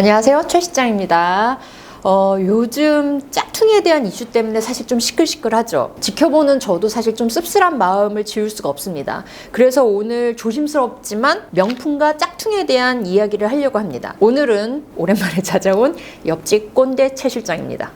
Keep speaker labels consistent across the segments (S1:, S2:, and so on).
S1: 안녕하세요, 최 실장입니다. 요즘 짝퉁에 대한 이슈 때문에 사실 좀 시끌시끌하죠. 지켜보는 저도 사실 좀 씁쓸한 마음을 지울 수가 없습니다. 그래서 오늘 조심스럽지만 명품과 짝퉁에 대한 이야기를 하려고 합니다. 오늘은 오랜만에 찾아온 옆집 꼰대 최 실장입니다.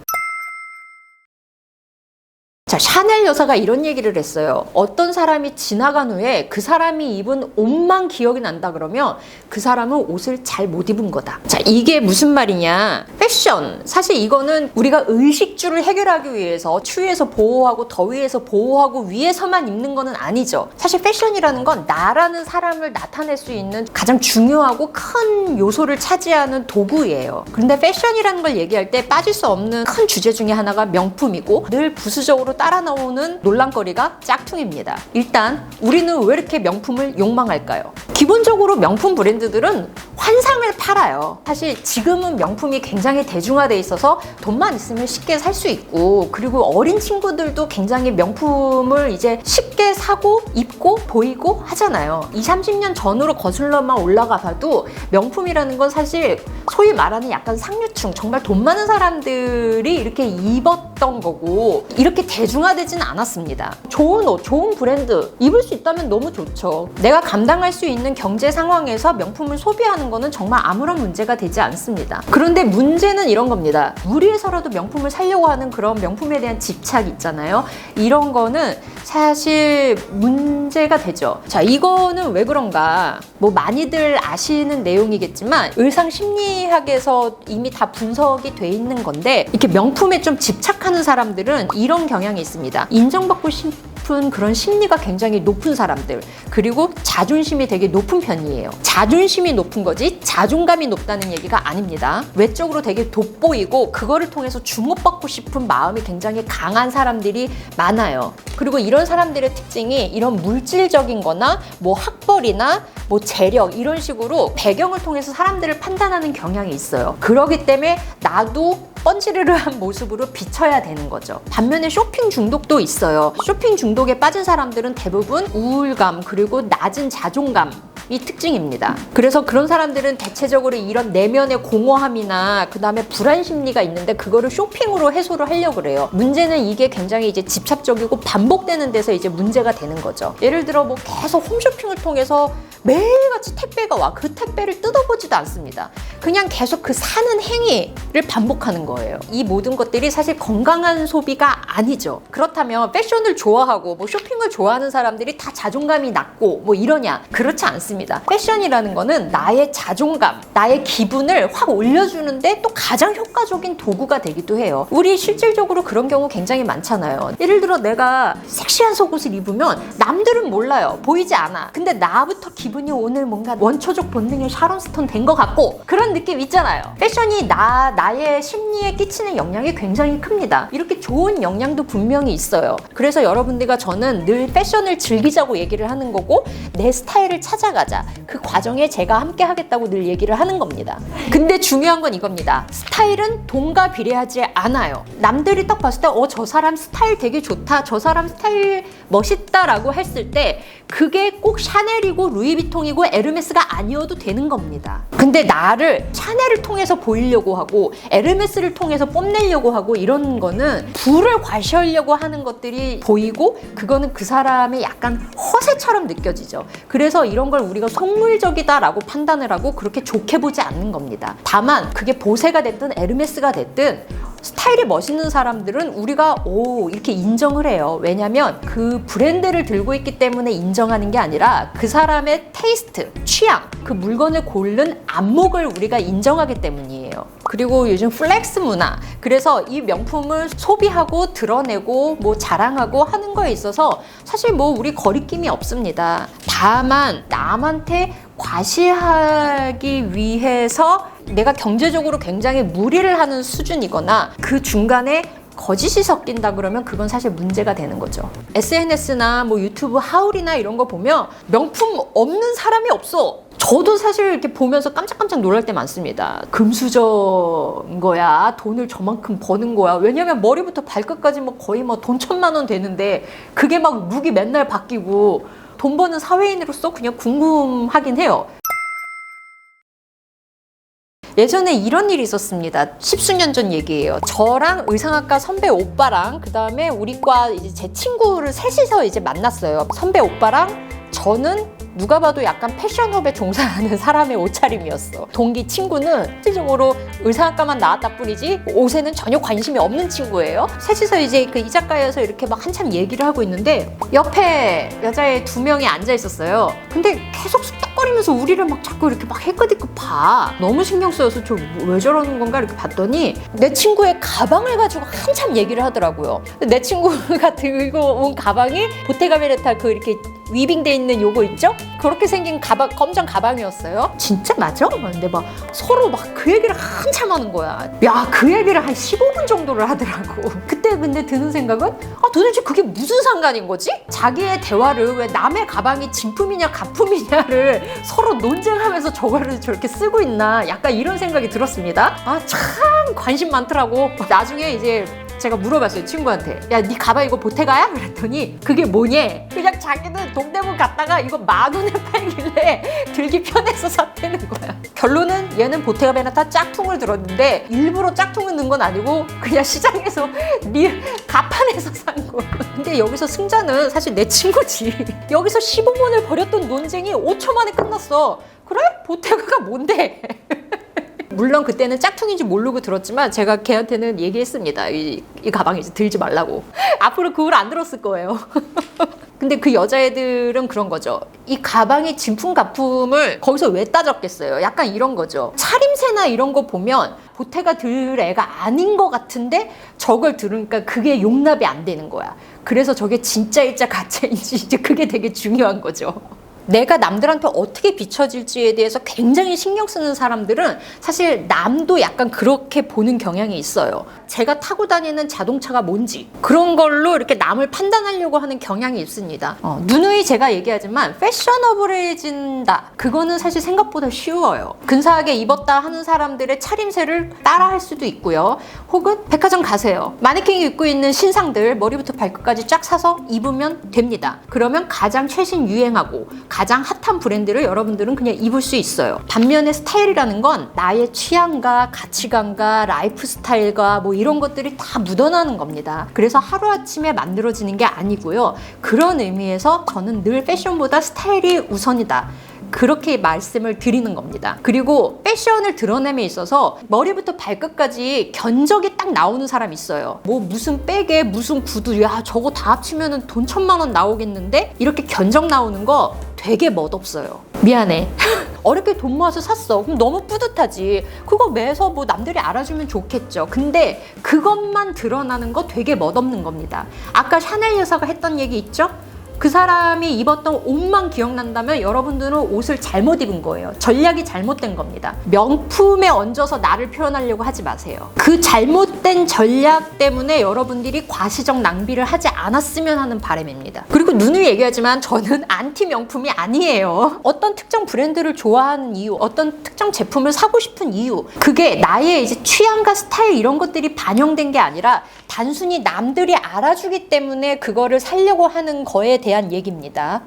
S1: 자, 샤넬 여사가 이런 얘기를 했어요. 어떤 사람이 지나간 후에 그 사람이 입은 옷만 기억이 난다 그러면 그 사람은 옷을 잘 못 입은 거다. 자, 이게 무슨 말이냐? 패션. 사실 이거는 우리가 의식주를 해결하기 위해서 추위에서 보호하고 더위에서 보호하고 위에서만 입는 거는 아니죠. 사실 패션이라는 건 나라는 사람을 나타낼 수 있는 가장 중요하고 큰 요소를 차지하는 도구예요. 그런데 패션이라는 걸 얘기할 때 빠질 수 없는 큰 주제 중에 하나가 명품이고 늘 부수적으로 따라 나오는 논란거리가 짝퉁입니다. 일단 우리는 왜 이렇게 명품을 욕망할까요? 기본적으로 명품 브랜드들은 환상을 팔아요. 사실 지금은 명품이 굉장히 대중화돼 있어서 돈만 있으면 쉽게 살 수 있고, 그리고 어린 친구들도 굉장히 명품을 이제 쉽게 사고 입고 보이고 하잖아요. 20, 30년 전으로 거슬러만 올라가 봐도 명품이라는 건 사실 소위 말하는 약간 상류층, 정말 돈 많은 사람들이 이렇게 입었던 거고, 이렇게 대중화되진 않았습니다. 좋은 옷, 좋은 브랜드 입을 수 있다면 너무 좋죠. 내가 감당할 수 있는 경제 상황에서 명품을 소비하는 거는 정말 아무런 문제가 되지 않습니다. 그런데 문제는 이런 겁니다. 무리해서라도 명품을 사려고 하는 그런 명품에 대한 집착 있잖아요. 이런 거는 사실 문제가 되죠. 자, 이거는 왜 그런가? 뭐 많이들 아시는 내용이겠지만 의상 심리학에서 이미 다 분석이 돼 있는 건데, 이렇게 명품에 좀 집착하는 사람들은 이런 경향이 있습니다. 인정받고 싶은 그런 심리가 굉장히 높은 사람들, 그리고 자존심이 되게 높은 편이에요. 자존심이 높은 거지 자존감이 높다는 얘기가 아닙니다. 외적으로 되게 돋보이고 그거를 통해서 주목받고 싶은 마음이 굉장히 강한 사람들이 많아요. 그리고 이런 사람들의 특징이 이런 물질적인 거나 뭐 학벌이나 뭐 재력 이런 식으로 배경을 통해서 사람들을 판단하는 경향이 있어요. 그렇기 때문에 나도 뻔지르르한 모습으로 비춰야 되는 거죠. 반면에 쇼핑 중독도 있어요. 쇼핑 중독에 빠진 사람들은 대부분 우울감 그리고 낮은 자존감 이 특징입니다. 그래서 그런 사람들은 대체적으로 이런 내면의 공허함이나 그 다음에 불안 심리가 있는데 그거를 쇼핑으로 해소를 하려고 그래요. 문제는 이게 굉장히 이제 집착적이고 반복되는 데서 이제 문제가 되는 거죠. 예를 들어 뭐 계속 홈쇼핑을 통해서 매일같이 택배가 와. 그 택배를 뜯어보지도 않습니다. 그냥 계속 그 사는 행위를 반복하는 거예요. 이 모든 것들이 사실 건강한 소비가 아니죠. 그렇다면 패션을 좋아하고 뭐 쇼핑을 좋아하는 사람들이 다 자존감이 낮고 뭐 이러냐? 그렇지 않습니다. 패션이라는 거는 나의 자존감, 나의 기분을 확 올려주는데 또 가장 효과적인 도구가 되기도 해요. 우리 실질적으로 그런 경우 굉장히 많잖아요. 예를 들어 내가 섹시한 속옷을 입으면 남들은 몰라요. 보이지 않아. 근데 나부터 기분이 오늘 뭔가 원초적 본능의 샤론 스톤 된 것 같고 그런 느낌 있잖아요. 패션이 나의 심리에 끼치는 영향이 굉장히 큽니다. 이렇게 좋은 영향도 분명히 있어요. 그래서 여러분들과 저는 늘 패션을 즐기자고 얘기를 하는 거고, 내 스타일을 찾아가자. 그 과정에 제가 함께 하겠다고 늘 얘기를 하는 겁니다. 근데 중요한 건 이겁니다. 스타일은 돈과 비례하지 않아요. 남들이 딱 봤을 때 저 사람 스타일 되게 좋다, 저 사람 스타일 멋있다 라고 했을 때 그게 꼭 샤넬이고 루이비통이고 에르메스가 아니어도 되는 겁니다. 근데 나를 샤넬을 통해서 보이려고 하고 에르메스를 통해서 뽐내려고 하고 이런 거는 부를 과시하려고 하는 것들이 보이고, 그거는 그 사람의 약간 허세처럼 느껴지죠. 그래서 이런 걸 우리가 속물적이다라고 판단을 하고 그렇게 좋게 보지 않는 겁니다. 다만 그게 보세가 됐든 에르메스가 됐든 스타일이 멋있는 사람들은 우리가 이렇게 인정을 해요. 왜냐면 그 브랜드를 들고 있기 때문에 인정하는 게 아니라 그 사람의 테이스트, 취향, 그 물건을 고른 안목을 우리가 인정하기 때문이에요. 그리고 요즘 플렉스 문화, 그래서 이 명품을 소비하고 드러내고 뭐 자랑하고 하는 거에 있어서 사실 뭐 우리 거리낌이 없습니다. 다만 남한테 과시하기 위해서 내가 경제적으로 굉장히 무리를 하는 수준이거나 그 중간에 거짓이 섞인다 그러면 그건 사실 문제가 되는 거죠. SNS나 뭐 유튜브 하울이나 이런 거 보면 명품 없는 사람이 없어. 저도 사실 이렇게 보면서 깜짝깜짝 놀랄 때 많습니다. 금수저인 거야? 돈을 저만큼 버는 거야? 왜냐면 머리부터 발끝까지 뭐 거의 뭐 돈 1,000만 원 되는데 그게 막 룩이 맨날 바뀌고 돈 버는 사회인으로서 그냥 궁금하긴 해요. 예전에 이런 일이 있었습니다. 십수년 전 얘기예요. 저랑 의상학과 선배 오빠랑 그 다음에 우리 과 이제 제 친구를 셋이서 이제 만났어요. 선배 오빠랑 저는 누가 봐도 약간 패션업에 종사하는 사람의 옷차림이었어. 동기 친구는 실질적으로 의상학과만 나왔다 뿐이지 옷에는 전혀 관심이 없는 친구예요. 셋이서 이제 그 이자카야에서 이렇게 막 한참 얘기를 하고 있는데 옆에 여자애 2명이 앉아 있었어요. 근데 계속 쑥덕거리면서 우리를 막 자꾸 이렇게 막 헷갈리고 봐. 너무 신경 쓰여서 저 왜 저러는 건가 이렇게 봤더니 내 친구의 가방을 가지고 한참 얘기를 하더라고요. 내 친구가 들고 온 가방이 보테가 베네타 그 이렇게 위빙돼 있는 요거 있죠? 그렇게 생긴 가방, 검정 가방이었어요. 진짜 맞아? 근데 막 서로 막 그 얘기를 한참 하는 거야. 야, 그 얘기를 한 15분 정도를 하더라고. 그때 근데 드는 생각은 도대체 그게 무슨 상관인 거지? 자기의 대화를 왜 남의 가방이 진품이냐 가품이냐를 서로 논쟁하면서 저거를 저렇게 쓰고 있나 약간 이런 생각이 들었습니다. 참 관심 많더라고. 나중에 이제 제가 물어봤어요, 친구한테. 야, 네 가방 이거 보테가야? 그랬더니 그게 뭐니? 그냥 자기는 동대문 갔다가 이거 10,000원에 팔길래 들기 편해서 샀다는 거야. 결론은 얘는 보테가 베네타 짝퉁을 들었는데 일부러 짝퉁을 넣은 건 아니고 그냥 시장에서 가판에서 산 거야. 근데 여기서 승자는 사실 내 친구지. 여기서 15분을 벌였던 논쟁이 5초 만에 끝났어. 그래? 보테가가 뭔데? 물론 그때는 짝퉁인지 모르고 들었지만 제가 걔한테는 얘기했습니다. 이 가방 이제 들지 말라고. 앞으로 그 후로 안 들었을 거예요. 근데 그 여자애들은 그런 거죠. 이 가방의 진품 가품을 거기서 왜 따졌겠어요? 약간 이런 거죠. 차림새나 이런 거 보면 보테가 들 애가 아닌 것 같은데 저걸 들으니까 그게 용납이 안 되는 거야. 그래서 저게 진짜일지 가짜인지 이제 그게 되게 중요한 거죠. 내가 남들한테 어떻게 비춰질지에 대해서 굉장히 신경 쓰는 사람들은 사실 남도 약간 그렇게 보는 경향이 있어요. 제가 타고 다니는 자동차가 뭔지 그런 걸로 이렇게 남을 판단하려고 하는 경향이 있습니다. 누누이 제가 얘기하지만 패셔너블해진다. 그거는 사실 생각보다 쉬워요. 근사하게 입었다 하는 사람들의 차림새를 따라할 수도 있고요. 혹은 백화점 가세요. 마네킹이 입고 있는 신상들 머리부터 발끝까지 쫙 사서 입으면 됩니다. 그러면 가장 최신 유행하고 가장 핫한 브랜드를 여러분들은 그냥 입을 수 있어요. 반면에 스타일이라는 건 나의 취향과 가치관과 라이프 스타일과 뭐 이런 것들이 다 묻어나는 겁니다. 그래서 하루아침에 만들어지는 게 아니고요. 그런 의미에서 저는 늘 패션보다 스타일이 우선이다. 그렇게 말씀을 드리는 겁니다. 그리고 패션을 드러냄에 있어서 머리부터 발끝까지 견적이 딱 나오는 사람이 있어요. 뭐 무슨 백에 무슨 구두, 야 저거 다 합치면 돈 1,000만 원 나오겠는데? 이렇게 견적 나오는 거 되게 멋없어요. 미안해. 어렵게 돈 모아서 샀어. 그럼 너무 뿌듯하지. 그거 매서 뭐 남들이 알아주면 좋겠죠. 근데 그것만 드러나는 거 되게 멋없는 겁니다. 아까 샤넬 여사가 했던 얘기 있죠? 그 사람이 입었던 옷만 기억난다면 여러분들은 옷을 잘못 입은 거예요. 전략이 잘못된 겁니다. 명품에 얹어서 나를 표현하려고 하지 마세요. 그 잘못된 전략 때문에 여러분들이 과시적 낭비를 하지 않았으면 하는 바람입니다. 그리고 누누이 얘기하지만 저는 안티 명품이 아니에요. 어떤 특정 브랜드를 좋아하는 이유, 어떤 특정 제품을 사고 싶은 이유, 그게 나의 이제 취향과 스타일 이런 것들이 반영된 게 아니라 단순히 남들이 알아주기 때문에 그거를 사려고 하는 거에 대한 얘기입니다.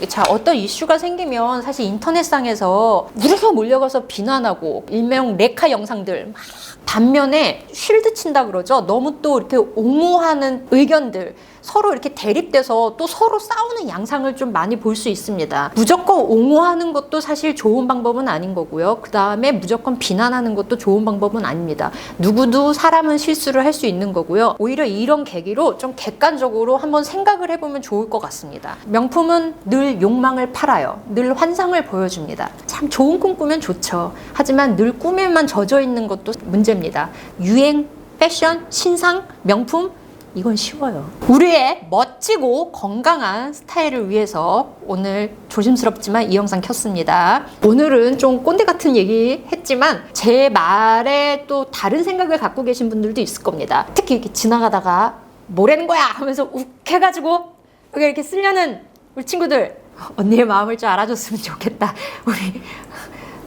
S1: 자, 어떤 이슈가 생기면 사실 인터넷상에서 무료로 몰려가서 비난하고 일명 레카 영상들 막 반면에 쉴드 친다 그러죠. 너무 또 이렇게 옹호하는 의견들 서로 이렇게 대립돼서 또 서로 싸우는 양상을 좀 많이 볼 수 있습니다. 무조건 옹호하는 것도 사실 좋은 방법은 아닌 거고요. 그 다음에 무조건 비난하는 것도 좋은 방법은 아닙니다. 누구도 사람은 실수를 할 수 있는 거고요. 오히려 이런 계기로 좀 객관적으로 한번 생각을 해보면 좋을 것 같습니다. 명품은 늘 욕망을 팔아요. 늘 환상을 보여줍니다. 참 좋은 꿈 꾸면 좋죠. 하지만 늘 꿈에만 젖어 있는 것도 문제입니다. 유행, 패션, 신상, 명품 이건 쉬워요. 우리의 멋지고 건강한 스타일을 위해서 오늘 조심스럽지만 이 영상 켰습니다. 오늘은 좀 꼰대 같은 얘기 했지만 제 말에 또 다른 생각을 갖고 계신 분들도 있을 겁니다. 특히 이렇게 지나가다가 뭐라는 거야 하면서 욱 해가지고 이렇게 쓰려는 우리 친구들, 언니의 마음을 좀 알아줬으면 좋겠다. 우리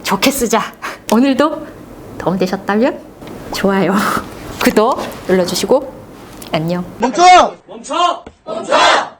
S1: 좋게 쓰자. 오늘도 도움되셨다면 좋아요, 구독 눌러주시고 안녕.
S2: 멈춰! 멈춰! 멈춰!